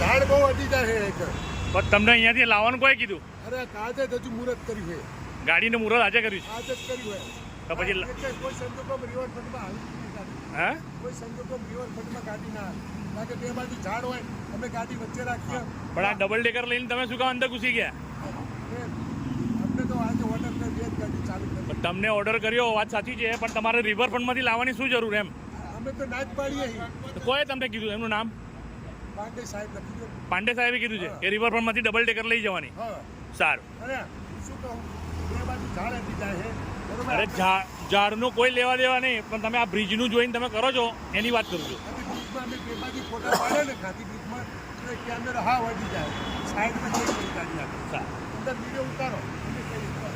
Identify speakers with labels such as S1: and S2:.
S1: ઝાડ બહુ અડી જાય છે.
S2: પણ તમને અહીંયાથી લાવવાનું કોઈ કીધું?
S1: અરે આજે જ હજુ મુહૂર્ત કર્યું છે.
S2: ગાડીનું મુહૂર્ત આજે કર્યું છે?
S1: આજે જ કર્યું હોય.
S2: તો પછી
S1: કોઈ સંજોગોમાં રિવરફ્રન્ટમાં આવી નથી ગાડી.
S2: હા,
S1: કોઈ સંજોગોમાં રિવરફ્રન્ટમાં ગાડી ના આવે. કારણ કે બે બાજુ ઝાડ હોય, અમે ગાડી વચ્ચે રાખીએ.
S2: પણ આ ડબલ ડેકર લઈને તમે શું કામ અંદર ઘૂસી ગયા?
S1: અમને તો આજે ઓર્ડર કરી બે જ ગાડી ચાલુ કરી.
S2: પણ તમને ઓર્ડર કર્યો વાત સાચી છે, પણ તમારે રિવરફ્રન્ટમાંથી લાવવાની શું જરૂર એમ?
S1: અમે તો ના જ પાડીએ છીએ.
S2: તો કોઈએ તમને કીધું એમનું નામ?
S1: પાંડે સાહેબ લખી દો.
S2: પાંડે સાહેબે કીધું છે કે રિવરફ્રન્ટમાંથી ડબલ ડેકર લઈ જવાની.
S1: હા,
S2: સારું.
S1: અરે શું કહું, બે બાજુ ઝાડ અડી જાય છે. બરોબર.
S2: અરે ઝાડનું કોઈ લેવા દેવા નહીં, પણ તમે આ બ્રિજનું જોઈને તમે કરો છો એની વાત કરું છું.
S1: બ્રિજમાં અમે બે બાજુ ફોટા પાડે ને ગાંધી બ્રિજમાં એટલે કેમેરો હા વળી જાય. સાઈડમાં ચેક કરી ગાડી નાખે.
S2: સારું.
S1: અંદર વિડીયો ઉતારો. અમે કઈ ઉતારો.